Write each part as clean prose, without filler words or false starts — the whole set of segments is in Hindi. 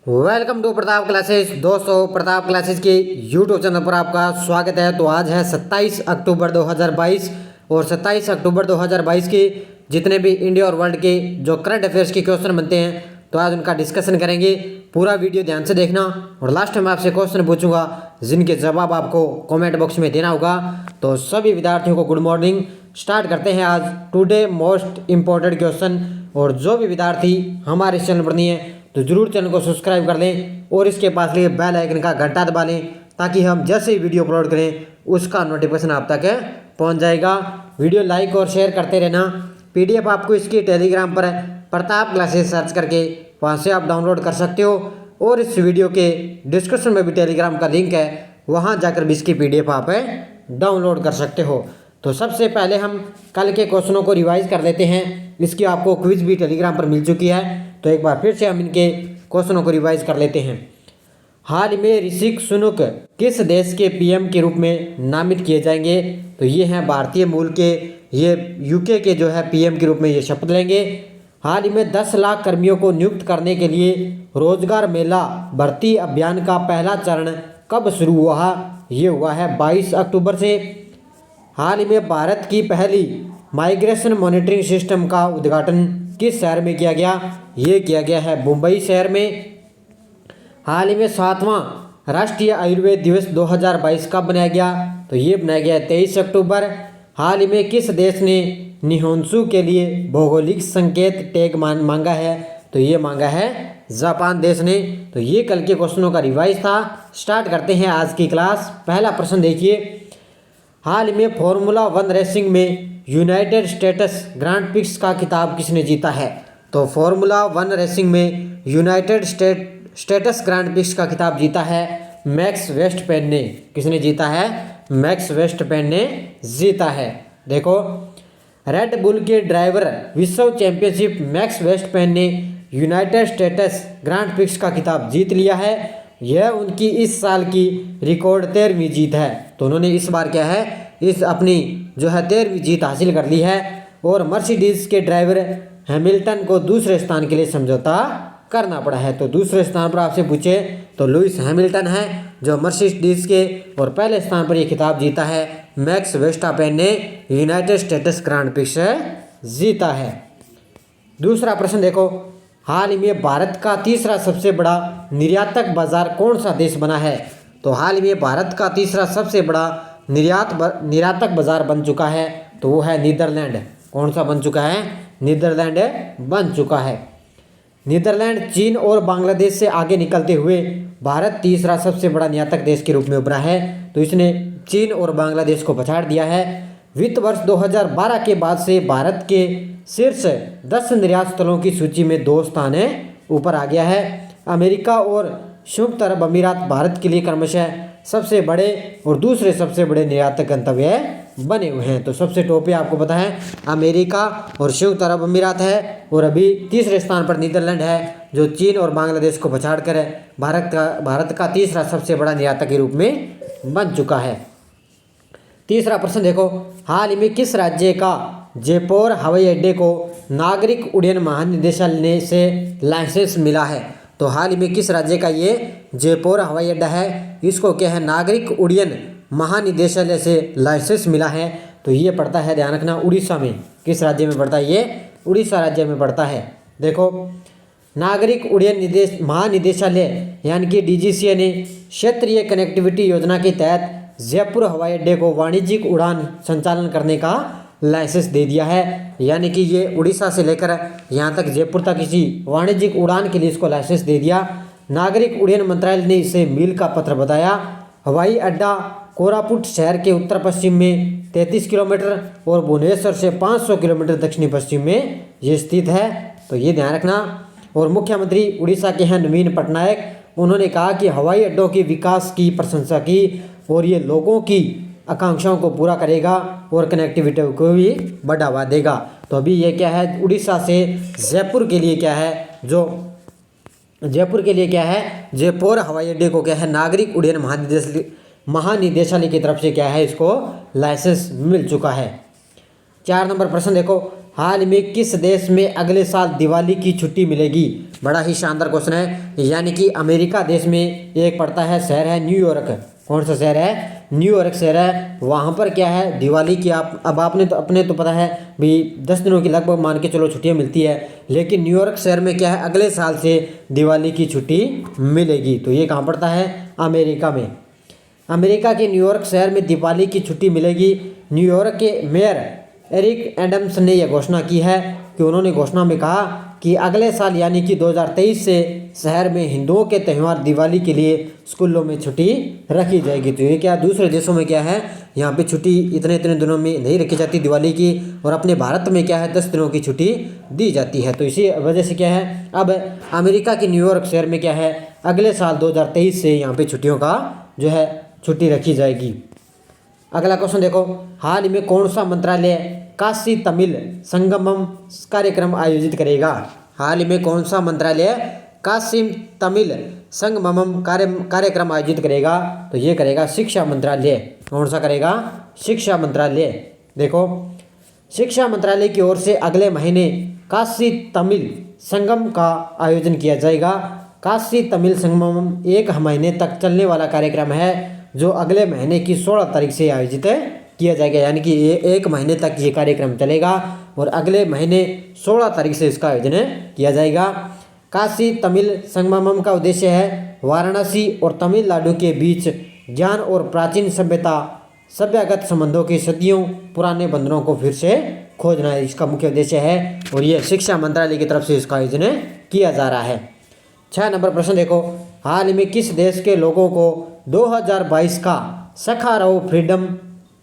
Welcome to Pratap classes. दोस्तों, प्रताप क्लासेस के यूट्यूब चैनल पर आपका स्वागत है। तो आज है 27 अक्टूबर 2022 और 27 अक्टूबर 2022 के जितने भी इंडिया और वर्ल्ड के जो करंट अफेयर्स के क्वेश्चन बनते हैं तो आज उनका डिस्कशन करेंगे। पूरा वीडियो ध्यान से देखना और लास्ट में आपसे क्वेश्चन पूछूंगा जिनके जवाब आपको कमेंट बॉक्स में देना होगा। तो सभी विद्यार्थियों को गुड मॉर्निंग। स्टार्ट करते हैं आज टुडे मोस्ट इम्पोर्टेंट क्वेश्चन। और जो भी विद्यार्थी हमारे चैनल पर नहीं है तो जरूर चैनल को सब्सक्राइब कर लें और इसके पास लिए बेल आइकन का घंटा दबा लें ताकि हम जैसे ही वीडियो अपलोड करें उसका नोटिफिकेशन आप तक पहुंच जाएगा। वीडियो लाइक और शेयर करते रहना। पीडीएफ आपको इसकी टेलीग्राम पर प्रताप क्लासेस सर्च करके वहां से आप डाउनलोड कर सकते हो और इस वीडियो के डिस्क्रिप्शन में भी टेलीग्राम का लिंक है, वहां जाकर भी इसकी पीडीएफ आप डाउनलोड कर सकते हो। तो सबसे पहले हम कल के क्वेश्चनों को रिवाइज कर लेते हैं। इसकी आपको क्विज भी टेलीग्राम पर मिल चुकी है, तो एक बार फिर से हम इनके क्वेश्चनों को रिवाइज कर लेते हैं। हाल ही में ऋषि सुनक किस देश के पीएम के रूप में नामित किए जाएंगे? तो ये हैं भारतीय मूल के, ये यूके के जो है पीएम के रूप में ये शपथ लेंगे। हाल ही में 10 लाख कर्मियों को नियुक्त करने के लिए रोजगार मेला भर्ती अभियान का पहला चरण कब शुरू हुआ? ये हुआ है 22 अक्टूबर से। हाल ही में भारत की पहली माइग्रेशन मॉनिटरिंग सिस्टम का उद्घाटन किस शहर में किया गया? ये किया गया है मुंबई शहर में। हाल ही में 7वां राष्ट्रीय आयुर्वेद दिवस 2022 कब बनाया गया? तो ये बनाया गया 23 अक्टूबर। हाल ही में किस देश ने निहोंसू के लिए भौगोलिक संकेत टैग मांगा है? तो ये मांगा है जापान देश ने। तो ये कल के क्वेश्चनों का रिवाइज था। स्टार्ट करते हैं आज की क्लास। पहला प्रश्न देखिए, हाल ही में फॉर्मूला 1 रेसिंग में यूनाइटेड स्टेट्स ग्रांड प्रिक्स का खिताब किसने जीता है? तो फॉर्मूला 1 रेसिंग में यूनाइटेड स्टेट्स ग्रांड प्रिक्स का खिताब जीता है मैक्स वेस्टपेन ने। किसने जीता है? मैक्स वेस्टपेन ने जीता है। देखो, रेड बुल के ड्राइवर विश्व चैंपियनशिप मैक्स वेस्टपेन ने यूनाइटेड स्टेट्स ग्रांड प्रिक्स का खिताब जीत लिया है। यह उनकी इस साल की रिकॉर्ड 13वीं जीत है। तो उन्होंने इस बार क्या है, इस अपनी जो है 13वीं जीत हासिल कर ली है। और मर्सिडीज के ड्राइवर हैमिल्टन को दूसरे स्थान के लिए समझौता करना पड़ा है। तो दूसरे स्थान पर आपसे पूछे तो लुइस हैमिल्टन है जो मर्सिडीज के, और पहले स्थान पर यह खिताब जीता है मैक्स वेस्टपेन ने यूनाइटेड स्टेट्स ग्रांड प्रिक्स जीता है। दूसरा प्रश्न देखो, हाल ही में भारत का तीसरा सबसे बड़ा निर्यातक बाजार कौन सा देश बना है? तो हाल ही में भारत का तीसरा सबसे बड़ा निर्यातक बाजार बन चुका है, तो वो है नीदरलैंड। कौन सा बन चुका है? नीदरलैंड बन चुका है। नीदरलैंड चीन और बांग्लादेश से आगे निकलते हुए भारत तीसरा सबसे बड़ा निर्यातक देश के रूप में उभरा है। तो इसने चीन और बांग्लादेश को पछाड़ दिया है। वित्त वर्ष 2012 के बाद से भारत के शीर्ष 10 निर्यात स्थलों की सूची में 2 स्थान ऊपर आ गया है। अमेरिका और संयुक्त अरब अमीरात भारत के लिए क्रमशः सबसे बड़े और दूसरे सबसे बड़े निर्यातक गंतव्य बने हुए हैं। तो सबसे टॉप पे आपको पता है अमेरिका और संयुक्त अरब अमीरात है, और अभी तीसरे स्थान पर नीदरलैंड है जो चीन और बांग्लादेश को पछाड़कर भारत का तीसरा सबसे बड़ा निर्यातक के रूप में बन चुका है। तीसरा प्रश्न देखो, हाल ही में किस राज्य का जयपुर हवाई अड्डे को नागरिक उड्डयन महानिदेशालय से लाइसेंस मिला है? तो हाल ही में किस राज्य का ये जयपुर हवाई अड्डा है, इसको क्या है नागरिक उड्डयन महानिदेशालय से लाइसेंस मिला है? तो ये पड़ता है, ध्यान रखना, उड़ीसा में। किस राज्य में पड़ता है ये? उड़ीसा राज्य में पड़ता है। देखो, नागरिक उड्डयन महानिदेशालय यानी कि डीजीसीए ने क्षेत्रीय कनेक्टिविटी योजना के तहत जयपुर हवाई अड्डे को वाणिज्यिक उड़ान संचालन करने का लाइसेंस दे दिया है। यानी कि ये उड़ीसा से लेकर यहाँ तक जयपुर तक किसी वाणिज्यिक उड़ान के लिए इसको लाइसेंस दे दिया। नागरिक उड्डयन मंत्रालय ने इसे मील का पत्र बताया। हवाई अड्डा कोरापुट शहर के उत्तर पश्चिम में 33 किलोमीटर और भुवनेश्वर से 500 किलोमीटर दक्षिणी पश्चिम में ये स्थित है। तो ये ध्यान रखना। और मुख्यमंत्री उड़ीसा के हैं नवीन पटनायक। उन्होंने कहा कि हवाई अड्डों के विकास की प्रशंसा की और ये लोगों की आकांक्षाओं को पूरा करेगा और कनेक्टिविटी को भी बढ़ावा देगा। तो अभी ये क्या है, उड़ीसा से जयपुर के लिए क्या है, जो जयपुर के लिए क्या है, जयपुर हवाई अड्डे को क्या है नागरिक उड्डयन महानिदेशालय की तरफ से क्या है इसको लाइसेंस मिल चुका है। 4 नंबर प्रश्न देखो, हाल में किस देश में अगले साल दिवाली की छुट्टी मिलेगी? बड़ा ही शानदार क्वेश्चन है। यानी कि अमेरिका देश में एक पड़ता है, शहर है न्यूयॉर्क। कौन सा शहर है? न्यूयॉर्क शहर है। वहाँ पर क्या है, दिवाली की आपने तो अपने तो पता है भी 10 दिनों की लगभग मान के चलो छुट्टियाँ मिलती है, लेकिन न्यूयॉर्क शहर में क्या है, अगले साल से दिवाली की छुट्टी मिलेगी। तो ये कहाँ पड़ता है? अमेरिका में। अमेरिका के न्यूयॉर्क शहर में दिवाली की छुट्टी मिलेगी। न्यूयॉर्क के मेयर एरिक एडम्स ने यह घोषणा की है कि उन्होंने घोषणा में कहा कि अगले साल यानी कि 2023 से शहर में हिंदुओं के त्यौहार दिवाली के लिए स्कूलों में छुट्टी रखी जाएगी। तो ये क्या दूसरे देशों में क्या है, यहाँ पे छुट्टी इतने इतने दिनों में नहीं रखी जाती दिवाली की, और अपने भारत में क्या है 10 दिनों की छुट्टी दी जाती है। तो इसी वजह से क्या है, अब अमेरिका के न्यूयॉर्क शहर में क्या है, अगले साल 2023 से यहाँ पे छुट्टियों का जो है छुट्टी रखी जाएगी। अगला क्वेश्चन देखो, हाल में कौन सा मंत्रालय काशी तमिल संगमम कार्यक्रम आयोजित करेगा? हाल में कौन सा मंत्रालय काशी तमिल संगमम कार्यक्रम आयोजित करेगा? तो ये करेगा शिक्षा मंत्रालय। कौन सा करेगा? शिक्षा मंत्रालय। देखो, शिक्षा मंत्रालय की ओर से अगले महीने काशी तमिल संगम का आयोजन किया जाएगा। काशी तमिल संगमम एक महीने तक चलने वाला कार्यक्रम है, जो अगले महीने की 16 तारीख से आयोजित किया जाएगा। यानी कि ये 1 महीने तक ये कार्यक्रम चलेगा और अगले महीने 16 तारीख से इसका आयोजन किया जाएगा। काशी तमिल संगमम का उद्देश्य है वाराणसी और तमिलनाडु के बीच ज्ञान और प्राचीन सभ्यगत संबंधों के सदियों पुराने बंधनों को फिर से खोजना, इसका मुख्य उद्देश्य है, और यह शिक्षा मंत्रालय की तरफ से इसका आयोजन किया जा रहा है। 6 नंबर प्रश्न देखो, हाल में किस देश के लोगों को 2022 का सखारोव फ्रीडम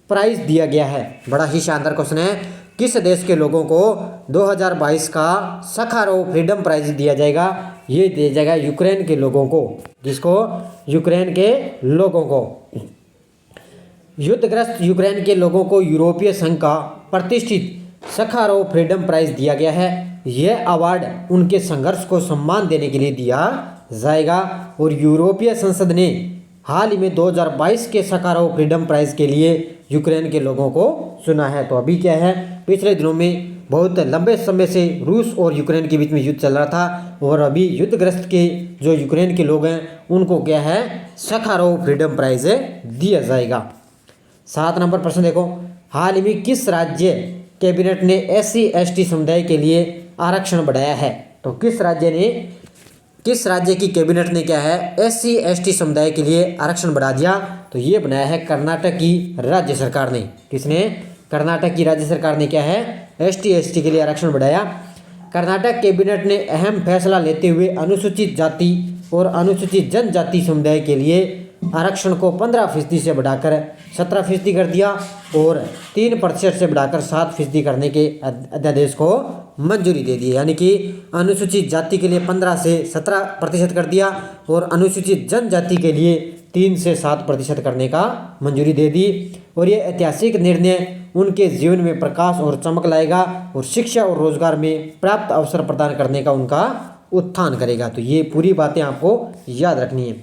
प्राइज दिया गया है? बड़ा ही शानदार क्वेश्चन है। किस देश के लोगों को 2022 का सखारोव फ्रीडम प्राइज दिया जाएगा? ये दिया जाएगा यूक्रेन के लोगों को। जिसको? यूक्रेन के लोगों को। युद्धग्रस्त यूक्रेन के लोगों को यूरोपीय संघ का प्रतिष्ठित सखारोव फ्रीडम प्राइज दिया गया है। यह अवार्ड उनके संघर्ष को सम्मान देने के लिए दिया जाएगा, और यूरोपीय संसद ने हाल ही में 2022 के सखारोव फ्रीडम प्राइज के लिए यूक्रेन के लोगों को चुना है। तो अभी क्या है, पिछले दिनों में बहुत लंबे समय से रूस और यूक्रेन के बीच में युद्ध चल रहा था, और अभी युद्धग्रस्त के जो यूक्रेन के लोग हैं उनको क्या है, सखारोव फ्रीडम प्राइज दिया जाएगा। 7 नंबर प्रश्न देखो, हाल ही में किस राज्य कैबिनेट ने SC/ST समुदाय के लिए आरक्षण बढ़ाया है? तो किस राज्य की कैबिनेट ने क्या है, SC/ST समुदाय के लिए आरक्षण बढ़ा दिया? तो ये बनाया है कर्नाटक की राज्य सरकार ने। किसने? कर्नाटक की राज्य सरकार ने क्या है, ST/ST के लिए आरक्षण बढ़ाया। कर्नाटक कैबिनेट ने अहम फैसला लेते हुए अनुसूचित जाति और अनुसूचित जनजाति समुदाय के लिए आरक्षण को 15% से बढ़ाकर 17% कर दिया, और 3% से बढ़ाकर 7% करने के अध्यादेश को मंजूरी दे दी। यानी कि अनुसूचित जाति के लिए 15 से 17% कर दिया, और अनुसूचित जनजाति के लिए 3 से 7% करने का मंजूरी दे दी। और ये ऐतिहासिक निर्णय उनके जीवन में प्रकाश और चमक लाएगा, और शिक्षा और रोजगार में प्राप्त अवसर प्रदान करने का उनका उत्थान करेगा। तो ये पूरी बातें आपको याद रखनी है।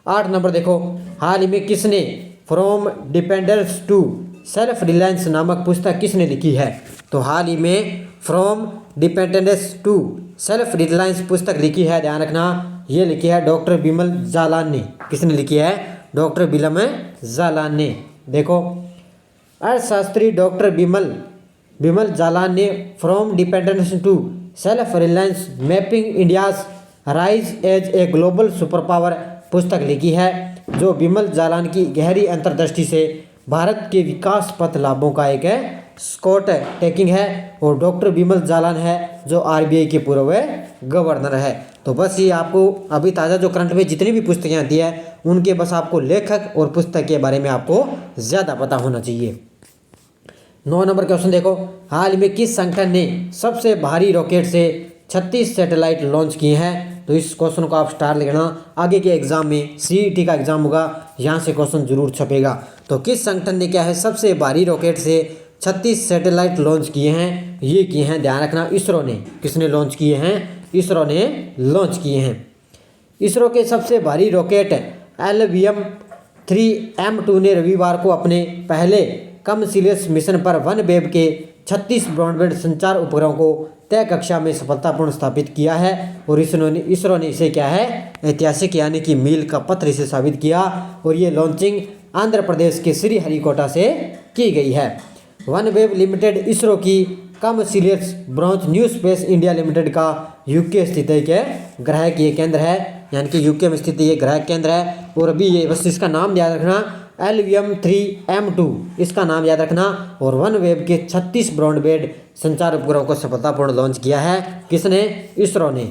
8 नंबर देखो, हाल ही में किसने from dependence to self reliance नामक पुस्तक किसने लिखी है? तो हाल ही में from dependence to self reliance पुस्तक लिखी है, ध्यान रखना, ये लिखी है डॉक्टर बिमल जालान ने। किसने लिखी है? डॉक्टर बिमल जालान ने। देखो, अर्थशास्त्री डॉक्टर बिमल जालान ने from dependence to self reliance mapping India's rise as a global super power पुस्तक लिखी है, जो बिमल जालान की गहरी अंतर्दृष्टि से भारत के विकास पथ लाभों का एक स्कॉट टेकिंग है, और डॉक्टर बिमल जालान है जो RBI के पूर्व गवर्नर है। तो बस ये आपको अभी ताज़ा जो करंट में जितनी भी पुस्तकें आती है उनके बस आपको लेखक और पुस्तक के बारे में आपको ज़्यादा पता होना चाहिए। 9 नंबर क्वेश्चन देखो, हाल में किस संगठन ने सबसे भारी रॉकेट से 36 सैटेलाइट लॉन्च किए हैं? तो इस क्वेश्चन को आप स्टार लिखना, आगे के एग्जाम में CET का एग्जाम होगा, यहाँ से क्वेश्चन जरूर छपेगा। तो किस संगठन ने क्या है, सबसे भारी रॉकेट से 36 सैटेलाइट लॉन्च किए हैं? ये किए हैं, ध्यान रखना, इसरो ने। किसने लॉन्च किए हैं? इसरो ने लॉन्च किए हैं। इसरो के सबसे भारी रॉकेट LVM-3 M2 ने रविवार को अपने पहले कम सीरियस मिशन पर OneWeb के 36 ब्रॉडबैंड संचार उपग्रहों को तय कक्षा में सफलतापूर्ण स्थापित किया है और इसरो ने इसे क्या है ऐतिहासिक यानी कि मील का पत्थर इसे साबित किया और ये लॉन्चिंग आंध्र प्रदेश के श्रीहरिकोटा से की गई है। OneWeb लिमिटेड इसरो की commercial branch New Space India Limited का यूके स्थित एक ग्रह की केंद्र है, यानी कि यूके में स्थित ये ग्रह केंद्र है। और अभी ये बस इसका नाम याद रखना LVM-3M2 इसका नाम याद रखना। और OneWeb के 36 ब्रॉडबैंड संचार उपग्रहों को सफलतापूर्ण लॉन्च किया है किसने? इसरो ने।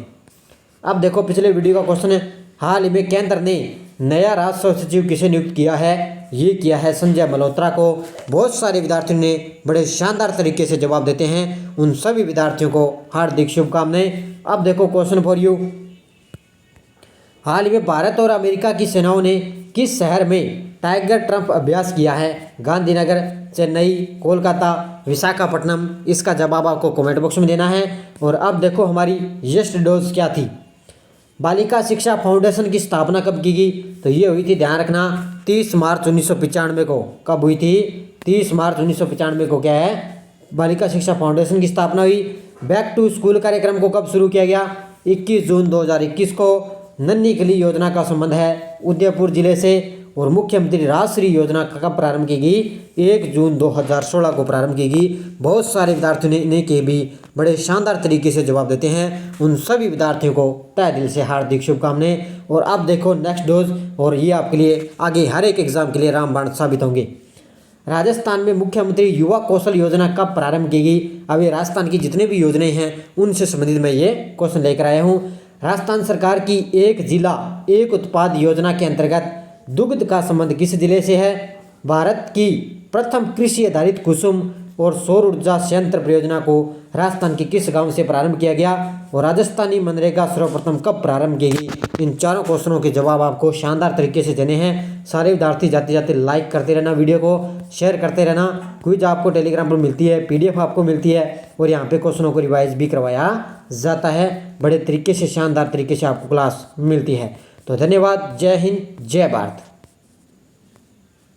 अब देखो पिछले वीडियो का क्वेश्चन है, हाल ही में केंद्र ने नया राजस्व सचिव किसे नियुक्त किया है? ये किया है संजय मल्होत्रा को। बहुत सारे विद्यार्थियों ने बड़े शानदार तरीके से जवाब देते हैं, उन सभी विद्यार्थियों को हार्दिक शुभकामनाएं। अब देखो क्वेश्चन फॉर यू, हाल ही में भारत और अमेरिका की सेनाओं ने किस शहर में टाइगर ट्रम्प अभ्यास किया है? गांधीनगर, चेन्नई, कोलकाता, विशाखापट्टनम। इसका जवाब आपको कमेंट बॉक्स में देना है। और अब देखो हमारी यस्ट डोज क्या थी? बालिका शिक्षा फाउंडेशन की स्थापना कब की गई? तो ये हुई थी, ध्यान रखना, 30 मार्च 1995 को। कब हुई थी? 30 मार्च 1995 को क्या है बालिका शिक्षा फाउंडेशन की स्थापना हुई। बैक टू स्कूल कार्यक्रम को कब शुरू किया गया? 21 जून 2021 को। नन्ही कली योजना का संबंध है उदयपुर जिले से। और मुख्यमंत्री राजश्री योजना कब प्रारंभ की गई? 1 जून 2016 को प्रारंभ की गई। बहुत सारे विद्यार्थियों ने इन्हें के भी बड़े शानदार तरीके से जवाब देते हैं, उन सभी विद्यार्थियों को तहे दिल से हार्दिक शुभकामनाएं। और अब देखो नेक्स्ट डोज, और ये आपके लिए आगे हर एक एग्जाम के लिए रामबाण साबित होंगे। राजस्थान में मुख्यमंत्री युवा कौशल योजना कब प्रारंभ की गई? अब ये राजस्थान की जितने भी योजनाएं हैं उनसे संबंधित मैं ये क्वेश्चन लेकर आया हूँ। राजस्थान सरकार की एक जिला एक उत्पाद योजना के अंतर्गत दुग्ध का संबंध किस जिले से है? भारत की प्रथम कृषि आधारित कुसुम और सौर ऊर्जा संयंत्र परियोजना को राजस्थान के किस गांव से प्रारंभ किया गया? और राजस्थानी मनरेगा सर्वप्रथम कब प्रारंभ की गई? इन चारों क्वेश्चनों के जवाब आपको शानदार तरीके से देने हैं। सारे विद्यार्थी जाते जाते लाइक करते रहना, वीडियो को शेयर करते रहना। क्विज आपको टेलीग्राम पर मिलती है, PDF आपको मिलती है और यहाँ पे क्वेश्चनों को रिवाइज भी करवाया जाता है। बड़े तरीके से शानदार तरीके से आपको क्लास मिलती है। तो धन्यवाद। जय हिंद, जय भारत।